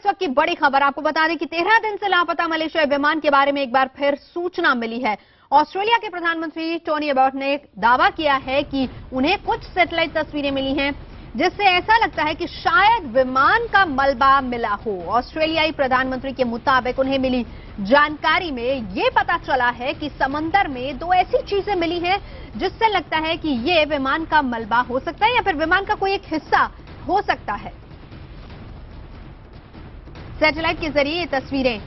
इस वक्त की बड़ी खबर आपको बता दें कि 13 दिन से लापता मलेशियाई विमान के बारे में एक बार फिर सूचना मिली है। ऑस्ट्रेलिया के प्रधानमंत्री टोनी अबॉट ने दावा किया है कि उन्हें कुछ सैटेलाइट तस्वीरें मिली हैं जिससे ऐसा लगता है कि शायद विमान का मलबा मिला हो। ऑस्ट्रेलियाई प्रधानमंत्री के मुताबिक उन्हें मिली जानकारी में ये पता चला है कि समंदर में दो ऐसी चीजें मिली हैं जिससे लगता है कि ये विमान का मलबा हो सकता है या फिर विमान का कोई एक हिस्सा हो सकता है। सैटेलाइट के जरिए ये तस्वीरें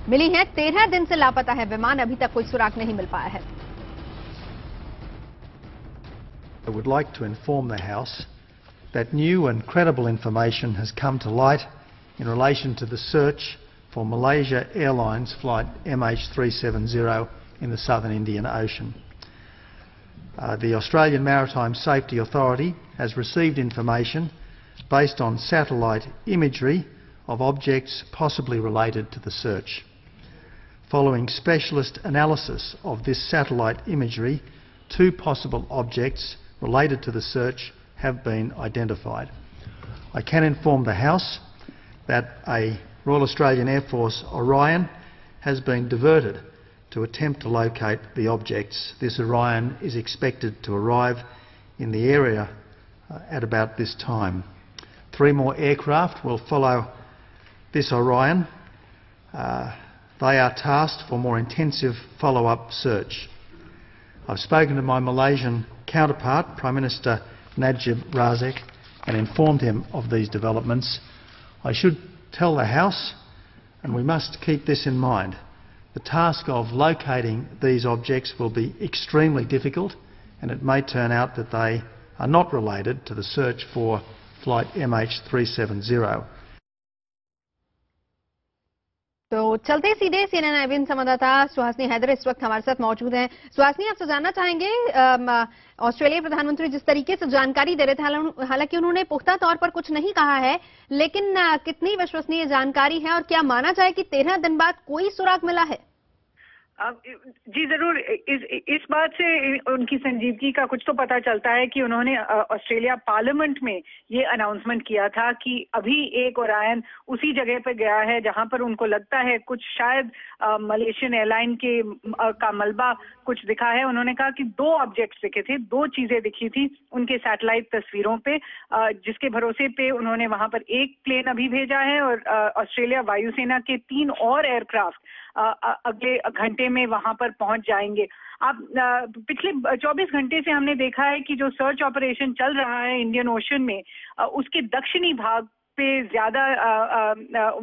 मिली हैं। 13 दिन से लापता है विमान, अभी तक कोई सुराग नहीं मिल पाया है। I would like to inform the House that new and credible information has come to light in relation to the search for Malaysia Airlines flight MH370 in the southern Indian Ocean. The Australian Maritime Safety Authority has received information based on satellite imagery of objects possibly related to the search. Following specialist analysis of this satellite imagery, two possible objects related to the search have been identified. I can inform the House that a Royal Australian Air Force Orion has been diverted to attempt to locate the objects. This Orion is expected to arrive in the area at about this time. 3 more aircraft will follow this Orion. They are tasked for more intensive follow-up search. I've spoken to my Malaysian counterpart, Prime Minister Najib Razak, and informed him of these developments. I should tell the House, and we must keep this in mind, the task of locating these objects will be extremely difficult, and it may turn out that they are not related to the search for flight MH370. तो चलते सीधे CNN IBN संवाददाता सुहासिनी हैदर इस वक्त हमारे साथ मौजूद हैं। सुहासिनी, आपसे जानना चाहेंगे, ऑस्ट्रेलियाई प्रधानमंत्री जिस तरीके से जानकारी दे रहे थे, हालांकि उन्होंने पुख्ता तौर पर कुछ नहीं कहा है, लेकिन कितनी विश्वसनीय जानकारी है और क्या माना जाए कि 13 दिन बाद कोई सुराग मिला है? जी जरूर, इस बात से उनकी संजीदगी का कुछ तो पता चलता है कि उन्होंने ऑस्ट्रेलिया पार्लियामेंट में ये अनाउंसमेंट किया था कि अभी एक ओरायन उसी जगह पर गया है जहां पर उनको लगता है कुछ शायद मलेशियन एयरलाइन के का मलबा कुछ दिखा है। उन्होंने कहा कि 2 ऑब्जेक्ट्स दिखे थे, 2 चीजें दिखी थी उनके सैटेलाइट तस्वीरों पे, जिसके भरोसे पे उन्होंने वहां पर एक प्लेन अभी भेजा है और ऑस्ट्रेलिया वायुसेना के 3 और एयरक्राफ्ट अगले घंटे में वहां पर पहुंच जाएंगे। आप पिछले 24 घंटे से हमने देखा है कि जो सर्च ऑपरेशन चल रहा है इंडियन ओशन में, उसके दक्षिणी भाग पे ज्यादा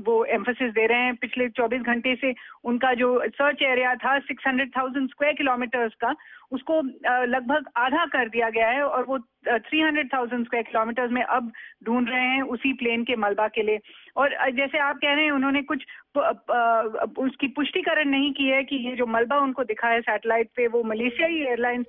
वो एम्फेसिस दे रहे हैं। पिछले 24 घंटे से उनका जो सर्च एरिया था 600,000 स्क्वायर किलोमीटर्स का, उसको लगभग आधा कर दिया गया है और वो 300,000 स्क्वायर किलोमीटर्स में अब ढूंढ रहे हैं उसी प्लेन के मलबा के लिए। और जैसे आप कह रहे हैं, उन्होंने कुछ उसकी पुष्टिकरण नहीं की है कि ये जो मलबा उनको दिखा है सैटेलाइट पे वो मलेशियाई एयरलाइन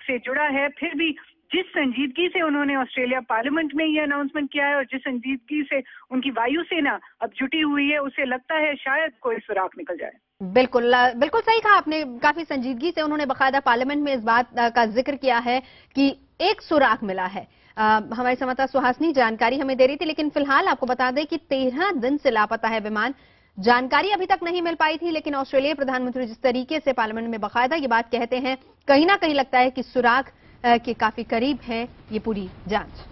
से जुड़ा है। फिर भी जिस संजीदगी से उन्होंने ऑस्ट्रेलिया पार्लियामेंट में ये अनाउंसमेंट किया है और जिस संजीदगी से उनकी वायुसेना अब जुटी हुई है, उससे लगता है शायद कोई सुराग निकल जाए। बिल्कुल बिल्कुल सही कहा आपने। काफी संजीदगी से उन्होंने बकायदा पार्लियामेंट में इस बात का जिक्र किया है कि एक सुराग मिला है। हमारी संवाददाता सुहासिनी जानकारी हमें दे रही थी, लेकिन फिलहाल आपको बता दें कि 13 दिन से लापता है विमान। जानकारी अभी तक नहीं मिल पाई थी, लेकिन ऑस्ट्रेलियाई प्रधानमंत्री जिस तरीके से पार्लियामेंट में बकायदा ये बात कहते हैं, कहीं ना कहीं लगता है कि सुराग के काफी करीब है ये पूरी जांच।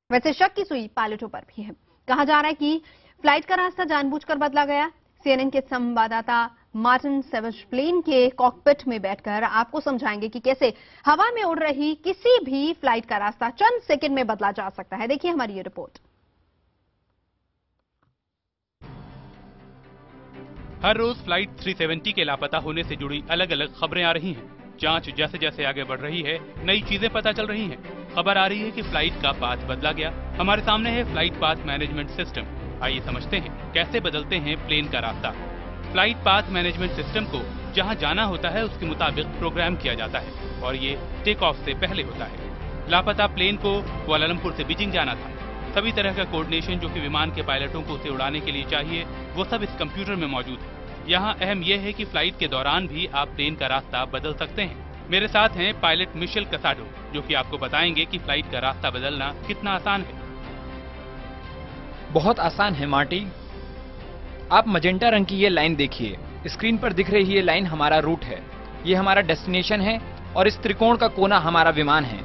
वैसे शक की सुई पायलटों पर भी है। कहा जा रहा है कि फ्लाइट का रास्ता जानबूझकर बदला गया। CNN के संवाददाता मार्टिन सेवेज प्लेन के कॉकपिट में बैठकर आपको समझाएंगे कि कैसे हवा में उड़ रही किसी भी फ्लाइट का रास्ता चंद सेकंड में बदला जा सकता है। देखिए हमारी ये रिपोर्ट। हर रोज फ्लाइट 370 के लापता होने से जुड़ी अलग अलग खबरें आ रही हैं। जांच जैसे जैसे आगे बढ़ रही है, नई चीजें पता चल रही हैं। खबर आ रही है कि फ्लाइट का पाथ बदला गया। हमारे सामने है फ्लाइट पाथ मैनेजमेंट सिस्टम। आइए समझते हैं कैसे बदलते हैं प्लेन का रास्ता। फ्लाइट पाथ मैनेजमेंट सिस्टम को जहां जाना होता है उसके मुताबिक प्रोग्राम किया जाता है और ये टेक ऑफ से पहले होता है। लापता प्लेन को कुआलालंपुर से बीजिंग जाना था। सभी तरह का कोऑर्डिनेशन जो कि विमान के पायलटों को उसे उड़ाने के लिए चाहिए, वो सब इस कंप्यूटर में मौजूद है। यहाँ अहम यह है कि फ्लाइट के दौरान भी आप प्लेन का रास्ता बदल सकते हैं। मेरे साथ हैं पायलट मिशेल कसाडो, जो कि आपको बताएंगे कि फ्लाइट का रास्ता बदलना कितना आसान है। बहुत आसान है मार्टी। आप मजेंटा रंग की ये लाइन देखिए। स्क्रीन पर दिख रही ये लाइन हमारा रूट है, ये हमारा डेस्टिनेशन है और इस त्रिकोण का कोना हमारा विमान है।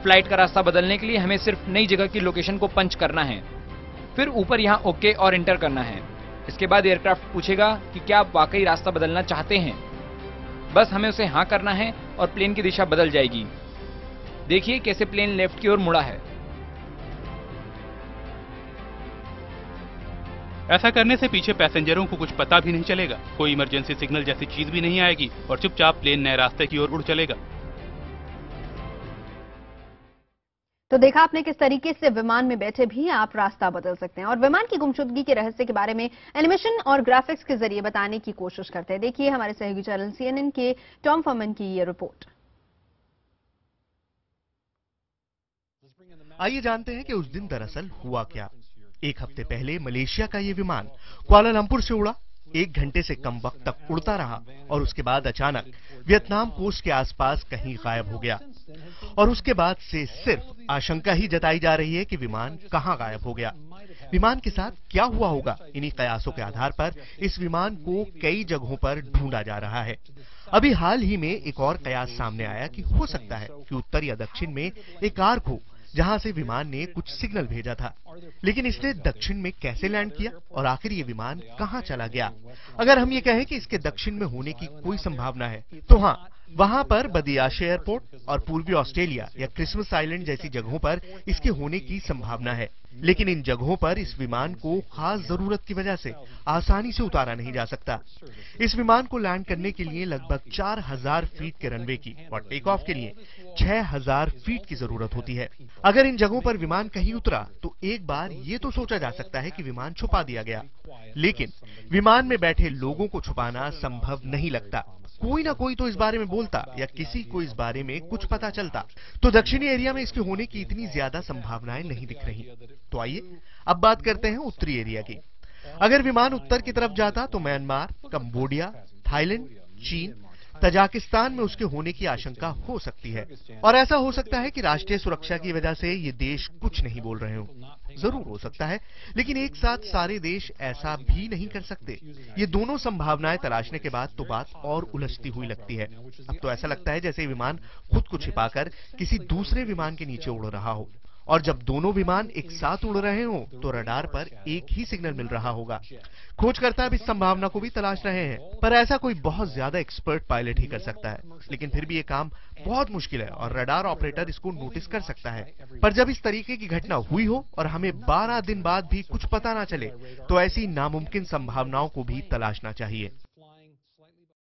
फ्लाइट का रास्ता बदलने के लिए हमें सिर्फ नई जगह की लोकेशन को पंच करना है, फिर ऊपर यहाँ ओके और इंटर करना है। इसके बाद एयरक्राफ्ट पूछेगा कि क्या आप वाकई रास्ता बदलना चाहते हैं। बस हमें उसे हाँ करना है और प्लेन की दिशा बदल जाएगी। देखिए कैसे प्लेन लेफ्ट की ओर मुड़ा है। ऐसा करने से पीछे पैसेंजरों को कुछ पता भी नहीं चलेगा, कोई इमरजेंसी सिग्नल जैसी चीज भी नहीं आएगी और चुपचाप प्लेन नए रास्ते की ओर उड़ चलेगा। तो देखा आपने किस तरीके से विमान में बैठे भी आप रास्ता बदल सकते हैं और विमान की गुमशुदगी के रहस्य के बारे में एनिमेशन और ग्राफिक्स के जरिए बताने की कोशिश करते हैं। देखिए हमारे सहयोगी चैनल CNN के टॉम फर्मन की ये रिपोर्ट। आइए जानते हैं कि उस दिन दरअसल हुआ क्या। एक हफ्ते पहले मलेशिया का ये विमान कुआलालंपुर से उड़ा, 1 घंटे से कम वक्त तक उड़ता रहा और उसके बाद अचानक वियतनाम कोस्ट के आसपास कहीं गायब हो गया। और उसके बाद से सिर्फ आशंका ही जताई जा रही है कि विमान कहां गायब हो गया, विमान के साथ क्या हुआ होगा। इन्हीं कयासों के आधार पर इस विमान को कई जगहों पर ढूंढा जा रहा है। अभी हाल ही में एक और कयास सामने आया कि हो सकता है कि उत्तर या दक्षिण में एक आर्क हो जहां से विमान ने कुछ सिग्नल भेजा था, लेकिन इसने दक्षिण में कैसे लैंड किया और आखिर ये विमान कहां चला गया। अगर हम ये कहें कि इसके दक्षिण में होने की कोई संभावना है तो हाँ, वहां पर बदियाशे एयरपोर्ट और पूर्वी ऑस्ट्रेलिया या क्रिसमस आइलैंड जैसी जगहों पर इसके होने की संभावना है, लेकिन इन जगहों पर इस विमान को खास जरूरत की वजह से आसानी से उतारा नहीं जा सकता। इस विमान को लैंड करने के लिए लगभग 4000 फीट के रनवे की और टेक ऑफ के लिए 6000 फीट की जरूरत होती है। अगर इन जगहों पर विमान कहीं उतरा तो एक बार ये तो सोचा जा सकता है कि विमान छुपा दिया गया, लेकिन विमान में बैठे लोगों को छुपाना संभव नहीं लगता। कोई ना कोई तो इस बारे में बोलता या किसी को इस बारे में कुछ पता चलता। तो दक्षिणी एरिया में इसके होने की इतनी ज्यादा संभावनाएं नहीं दिख रही। तो आइए अब बात करते हैं उत्तरी एरिया की। अगर विमान उत्तर की तरफ जाता तो म्यांमार, कंबोडिया, थाईलैंड, चीन, तजाकिस्तान में उसके होने की आशंका हो सकती है। और ऐसा हो सकता है कि राष्ट्रीय सुरक्षा की वजह से ये देश कुछ नहीं बोल रहे हो, जरूर हो सकता है, लेकिन एक साथ सारे देश ऐसा भी नहीं कर सकते। ये दोनों संभावनाएं तलाशने के बाद तो बात और उलझती हुई लगती है। अब तो ऐसा लगता है जैसे विमान खुद को छिपाकर किसी दूसरे विमान के नीचे उड़ रहा हो, और जब दोनों विमान एक साथ उड़ रहे हो तो रडार पर एक ही सिग्नल मिल रहा होगा। खोजकर्ता अब इस संभावना को भी तलाश रहे हैं, पर ऐसा कोई बहुत ज्यादा एक्सपर्ट पायलट ही कर सकता है। लेकिन फिर भी ये काम बहुत मुश्किल है और रडार ऑपरेटर इसको नोटिस कर सकता है। पर जब इस तरीके की घटना हुई हो और हमें 12 दिन बाद भी कुछ पता ना चले तो ऐसी नामुमकिन संभावनाओं को भी तलाशना चाहिए।